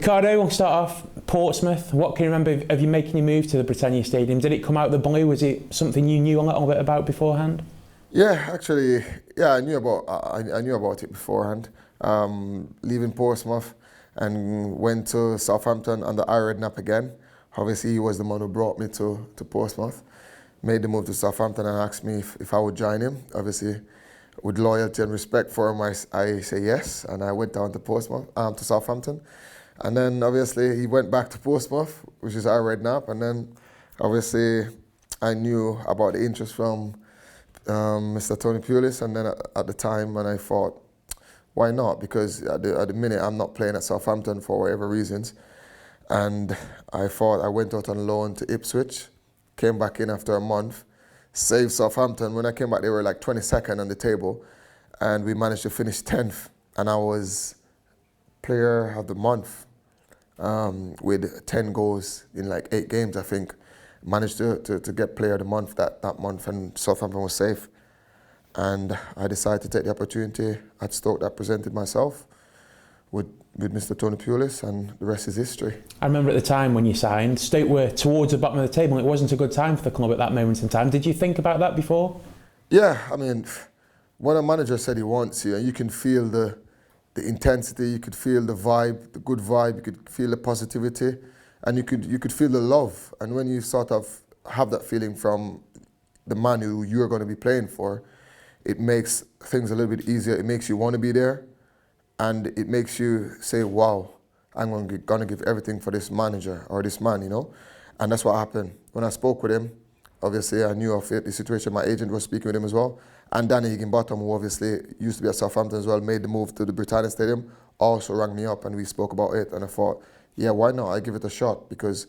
Ricardo, we'll start off. Portsmouth, what can you remember of you making your move to the Britannia Stadium? Did it come out of the blue? Was it something you knew a little bit about beforehand? Yeah, actually, I knew about it beforehand. Leaving Portsmouth and went to Southampton under Ira Redknapp again. Obviously, he was the man who brought me to Portsmouth. Made the move to Southampton and asked me if I would join him. Obviously, with loyalty and respect for him, I say yes, and I went down to Portsmouth, to Southampton. And then obviously he went back to Portsmouth, which is Ira Redknapp, and then obviously I knew about the interest from Mr. Tony Pulis, and then at the time, and I thought, why not? Because at the minute I'm not playing at Southampton for whatever reasons, and I thought I went out on loan to Ipswich, came back in after a month, saved Southampton. When I came back, they were like 22nd on the table, and we managed to finish 10th, and I was Player of the Month with 10 goals in like 8 games, I think. Managed to get Player of the Month that month, and Southampton was safe. And I decided to take the opportunity at Stoke that presented myself with Mr. Tony Pulis, and the rest is history. I remember at the time when you signed, Stoke were towards the bottom of the table. It wasn't a good time for the club at that moment in time. Did you think about that before? Yeah, I mean, when a manager said he wants you, and you can feel the intensity, you could feel the vibe, the good vibe, you could feel the positivity, and you could feel the love. And when you sort of have that feeling from the man who you're going to be playing for, it makes things a little bit easier. It makes you want to be there, and it makes you say, wow, I'm going to give everything for this manager or this man, you know? And that's what happened. When I spoke with him, obviously I knew of it, the situation. My agent was speaking with him as well. And Danny Higginbottom, who obviously used to be at Southampton as well, made the move to the Britannia Stadium, also rang me up and we spoke about it. And I thought, yeah, why not? I give it a shot, because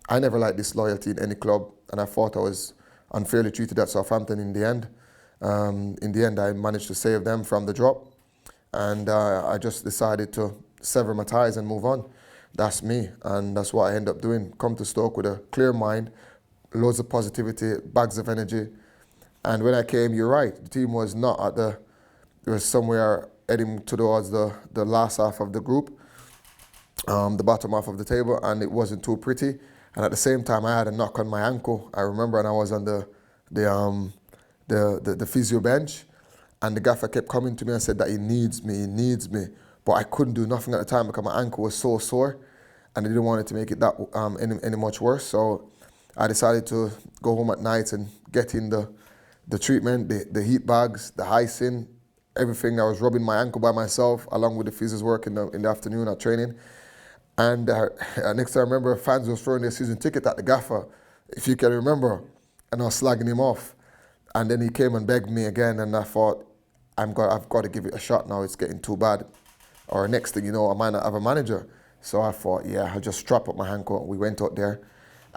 I never liked disloyalty in any club, and I thought I was unfairly treated at Southampton in the end. In the end, I managed to save them from the drop, and I just decided to sever my ties and move on. That's me, and that's what I end up doing. Come to Stoke with a clear mind, loads of positivity, bags of energy. And when I came, you're right, the team was not at it was somewhere heading towards the last half of the group, the bottom half of the table, and it wasn't too pretty. And at the same time, I had a knock on my ankle. I remember, and I was on the physio bench, and the gaffer kept coming to me and said that he needs me. But I couldn't do nothing at the time because my ankle was so sore, and I didn't want it to make it that any much worse. So I decided to go home at night and get in the treatment, the heat bags, the icing, everything. I was rubbing my ankle by myself, along with the physio's work in the afternoon at training. And next time I remember, fans was throwing their season ticket at the gaffer, if you can remember, and I was slagging him off. And then he came and begged me again, and I thought, I've got to give it a shot now. It's getting too bad. Or next thing you know, I might not have a manager. So I thought, yeah, I'll just strap up my ankle. We went out there.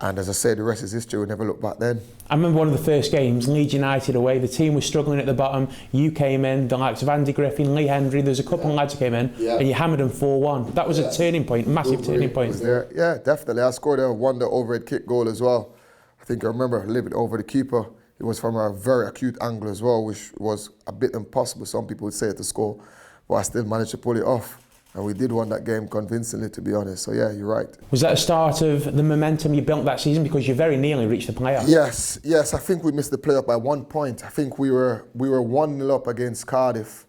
And as I said, the rest is history. We never looked back then. I remember one of the first games, Leeds United away. The team was struggling at the bottom. You came in, the likes of Andy Griffin, Lee Hendry. There's a couple of lads who came in, and you hammered them 4-1. That was a turning point, massive turning point. Yeah, definitely. I scored a wonder overhead kick goal as well. I think I remember living over the keeper. It was from a very acute angle as well, which was a bit impossible, some people would say, to score. But I still managed to pull it off. And we did win that game convincingly, to be honest. So yeah, you're right. Was that a start of the momentum you built that season, because you very nearly reached the playoffs? Yes. I think we missed the playoff by 1 point. I think we were 1-0 up against Cardiff,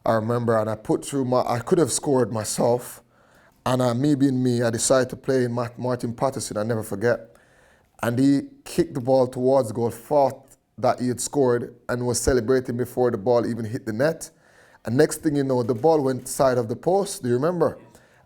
I remember, and I could have scored myself. And me being me, I decided to play in Martin Patterson, I never forget. And he kicked the ball towards the goal, thought that he had scored, and was celebrating before the ball even hit the net. And next thing you know, the ball went side of the post, do you remember?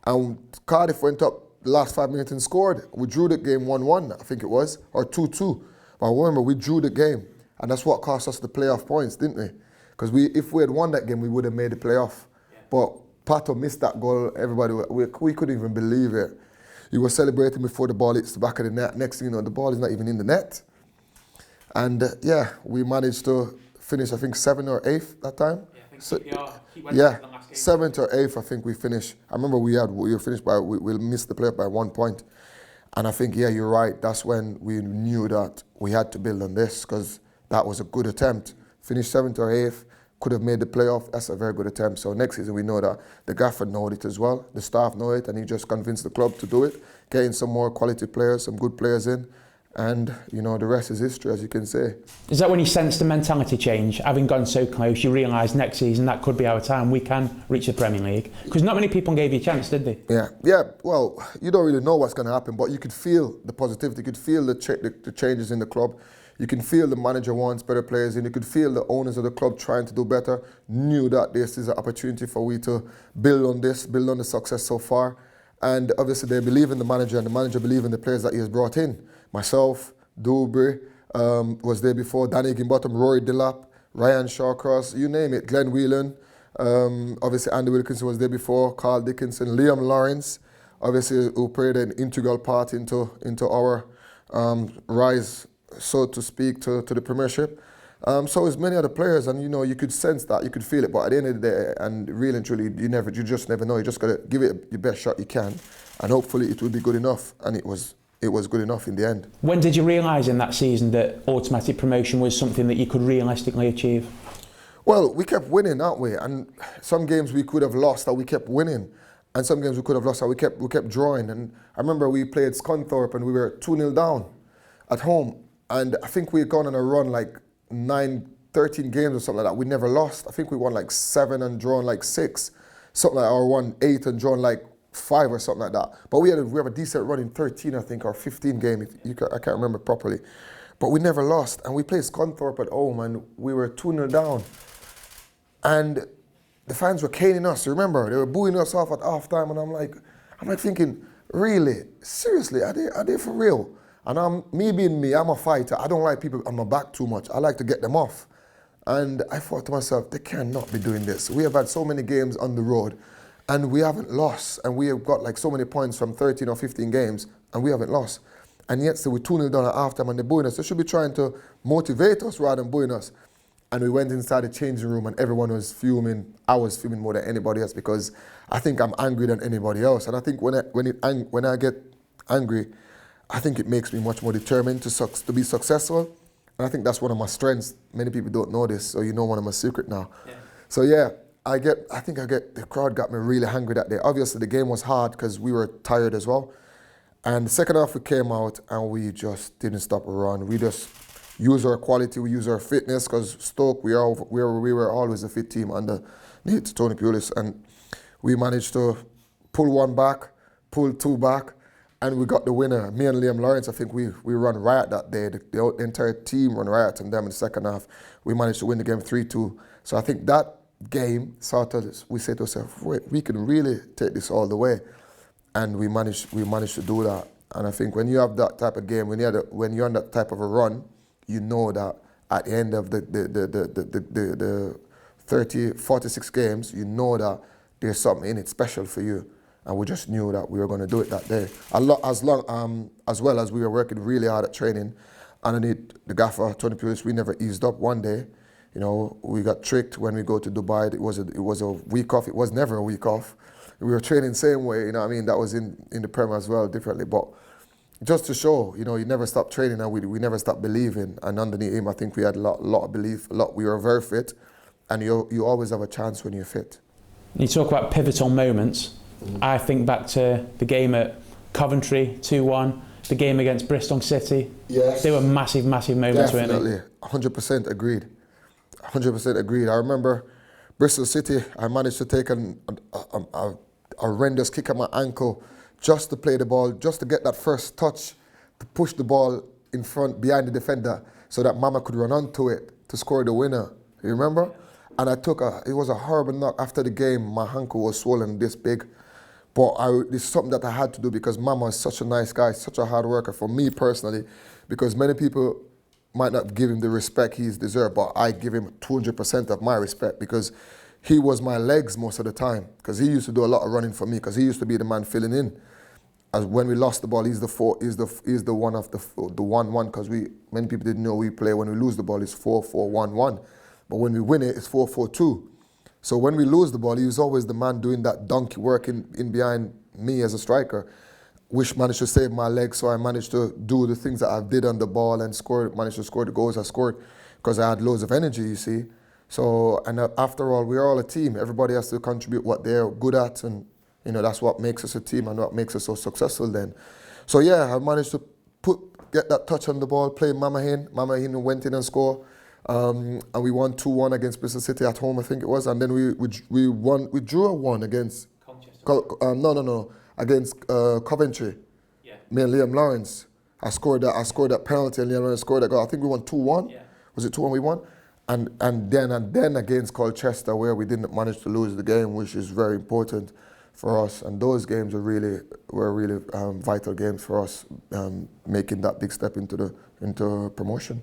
And Cardiff went up the last 5 minutes and scored. We drew the game 1-1, I think it was, or 2-2. But remember, we drew the game. And that's what cost us the playoff points, didn't we? Because if we had won that game, we would have made the playoff. Yeah. But Pato missed that goal. Everybody, we couldn't even believe it. He was celebrating before the ball hits the back of the net. Next thing you know, the ball is not even in the net. And we managed to finish, I think, 7th or 8th that time. Yeah, 7th or 8th, I think we finished. I remember we finished by, we missed the playoff by 1 point. And I think, yeah, you're right. That's when we knew that we had to build on this, because that was a good attempt. Finished 7th or 8th, could have made the playoff. That's a very good attempt. So next season we know that the gaffer know it as well. The staff know it, and he just convinced the club to do it, getting some more quality players, some good players in. And, you know, the rest is history, as you can say. Is that when you sensed the mentality change? Having gone so close, you realise next season that could be our time. We can reach the Premier League. Because not many people gave you a chance, did they? Yeah. Well, you don't really know what's going to happen, but you could feel the positivity. You could feel the changes in the club. You can feel the manager wants better players in. You could feel the owners of the club trying to do better, knew that this is an opportunity for we to build on this, build on the success so far. And obviously they believe in the manager, and the manager believes in the players that he has brought in. Myself, Dubry was there before, Danny Higginbottom, Rory Delap, Ryan Shawcross, you name it, Glenn Whelan, obviously Andy Wilkinson was there before, Carl Dickinson, Liam Lawrence, obviously who played an integral part into our rise, so to speak, to the Premiership. So as many other players, and you know, you could sense that, you could feel it, but at the end of the day, and really and truly, you just never know. You just gotta give it your best shot you can, and hopefully it will be good enough. And it was good enough in the end. When did you realise in that season that automatic promotion was something that you could realistically achieve? Well, we kept winning, aren't we? And some games we could have lost that we kept winning, and some games we could have lost that we kept drawing. And I remember we played Scunthorpe and we were 2-0 down at home, and I think we had gone on a run like 13 games or something like that. We never lost. I think we won like 7 and drawn like 6, something like that, or won 8 and drawn like 5 or something like that. But we have a decent run in 13, I think, or 15 game. I can't remember properly. But we never lost. And we played Scunthorpe at home, and we were 2-0 down. And the fans were caning us, remember? They were booing us off at half time, and I'm like thinking, really? Seriously? Are they for real? And me being me, I'm a fighter. I don't like people on my back too much. I like to get them off. And I thought to myself, they cannot be doing this. We have had so many games on the road, and we haven't lost. And we have got like so many points from 13 or 15 games, and we haven't lost. And yet still we're 2-0 down at halftime, and they're booing us. They should be trying to motivate us rather than booing us. And we went inside the changing room, and everyone was fuming. I was fuming more than anybody else, because I think I'm angry than anybody else. And I think when I get angry, I think it makes me much more determined to be successful. And I think that's one of my strengths. Many people don't know this, so you know one of my secrets now. Yeah. So yeah, the crowd got me really hungry that day. Obviously the game was hard because we were tired as well. And the second half we came out and we just didn't stop a run. We just used our quality, we used our fitness, because Stoke, we were always a fit team under Tony Pulis. And we managed to pull 1 back, pull 2 back, and we got the winner. Me and Liam Lawrence, I think we run riot that day. The entire team run riot on them in the second half. We managed to win the game 3-2. So I think that game we said to ourselves, wait, we can really take this all the way. And we managed to do that. And I think when you have that type of game, when you're on that type of a run, you know that at the end of the 46 games, you know that there's something in it special for you. And we just knew that we were going to do it that day. As well as we were working really hard at training underneath the gaffer, Tony Pulis, we never eased up one day. You know, we got tricked when we go to Dubai. It was a week off. It was never a week off. We were training the same way, you know what I mean? That was in the Premier as well, differently. But just to show, you know, you never stop training, and we never stop believing. And underneath him, I think we had a lot of belief, we were very fit. And you always have a chance when you're fit. You talk about pivotal moments. I think back to the game at Coventry, 2-1, the game against Bristol City. Yes. They were massive, massive moments, weren't they? Definitely, 100% agreed. 100% agreed. I remember Bristol City, I managed to take a horrendous kick at my ankle just to play the ball, just to get that first touch, to push the ball in front, behind the defender, so that Mama could run onto it to score the winner. You remember? And it was a horrible knock. After the game, my ankle was swollen this big. But it's something that I had to do, because Mama is such a nice guy, such a hard worker for me personally, because many people might not give him the respect he's deserved, but I give him 200% of my respect, because he was my legs most of the time, because he used to do a lot of running for me, because he used to be the man filling in. As when we lost the ball, he's the 1-1, because many people didn't know we play. When we lose the ball, it's 4-4-1-1, but when we win it, it's 4-4-2. So when we lose the ball, he was always the man doing that donkey work in behind me as a striker, which managed to save my legs. So I managed to do the things that I did on the ball and managed to score the goals I scored, because I had loads of energy, you see. So, and after all, we're all a team. Everybody has to contribute what they're good at, and that's what makes us a team and what makes us so successful then. So yeah, I managed to get that touch on the ball, play Mama Hin. Mama Hin went in and scored. And we won 2-1 against Bristol City at home, I think it was. And then we drew a 1 against against Coventry. Yeah. Me and Liam Lawrence. I scored that penalty and Liam Lawrence scored that goal. I think we won 2-1. Yeah. Was it 2-1 we won? And then against Colchester, where we didn't manage to lose the game, which is very important for us. And those games were really vital games for us, making that big step into promotion.